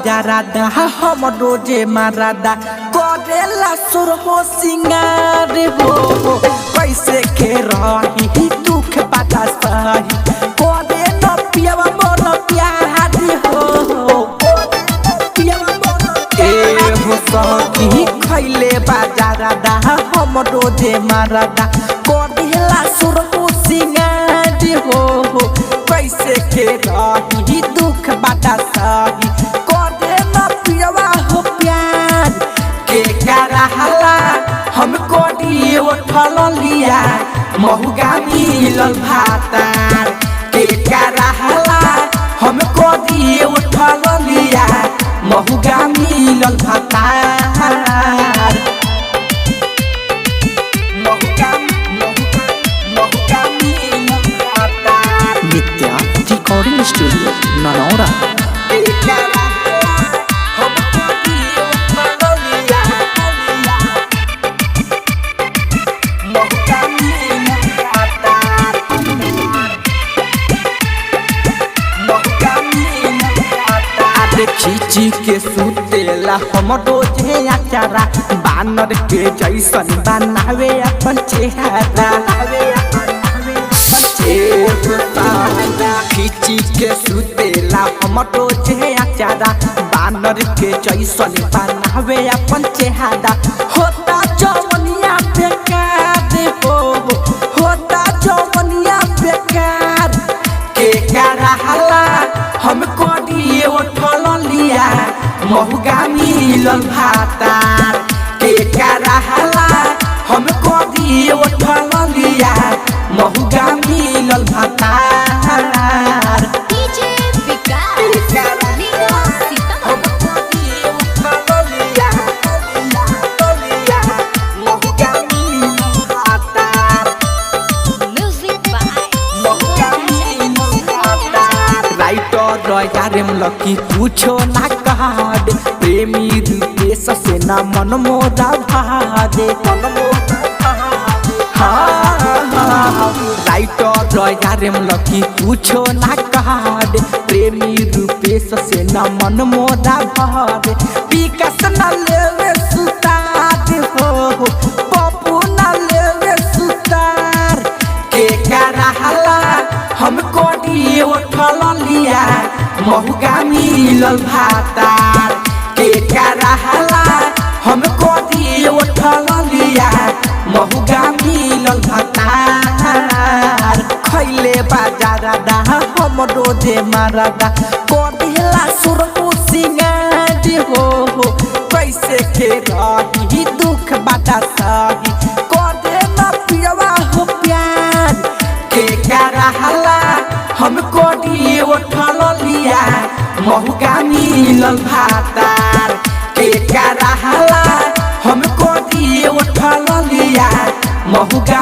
बाजारादा हम रोजे मारादा करेला सुर हो सिंगार हो कैसे के रही दुख बाटा सही करे न पियावा मोर प्यार हो ए हो सखी खैले बाजारादा हम रोजे मारादा करेला सुर हो सिंगार हो कैसे के रही दुख बाटा सही करे न पियावा हो प्यार के करहला हमको दिए उठल लिया महुगा मिलल भातार के करहला हमको दिए उठल लिया महुगा मिलल भातार महुगा मिलल भातार नित्या रिकॉर्डिंग स्टूडियो ननौरा खींची के सुतेला हम रोजे अचारा बानर के जैसन बनावे अपन चेहरा खींची के सुतेला हम रोजे अचारा बानर के जैसन बनावे अपन चेहरा होता जवनिया बेकार हो होता जवनिया बेकार के करहला हमको दिए उठल लिया महुगा मिलल भातार के करहला हमको दिए उठल लिया महुगा मिलल भातार हमको दिए उठल लिया महुगा मिलल भातार राइटर लकी पूछो ना कहद प्रेमी रूपेश से ना मन मोरा भादे राइटर लकी पूछो ना कहद प्रेमी रूपेश से ना मन मोरा भादे विकास न लेवे सुतार हो पप्पू न लेवे सुतार के करहला हमको दिए उठल लिया महुगा मिलल भातार के करहला हमको दिए उठल लिया महुगा मिलल भातार खैले बाजारादा हम रोजे मारादा करेला सुर हो सिंगार हो कैसे के रही दुख बाटा सही करे न पियावा हो प्यार के करहला हमको दिए उठल लिया महुगा मिलल भातार के करहला हमको दिए उठल लिया महुगा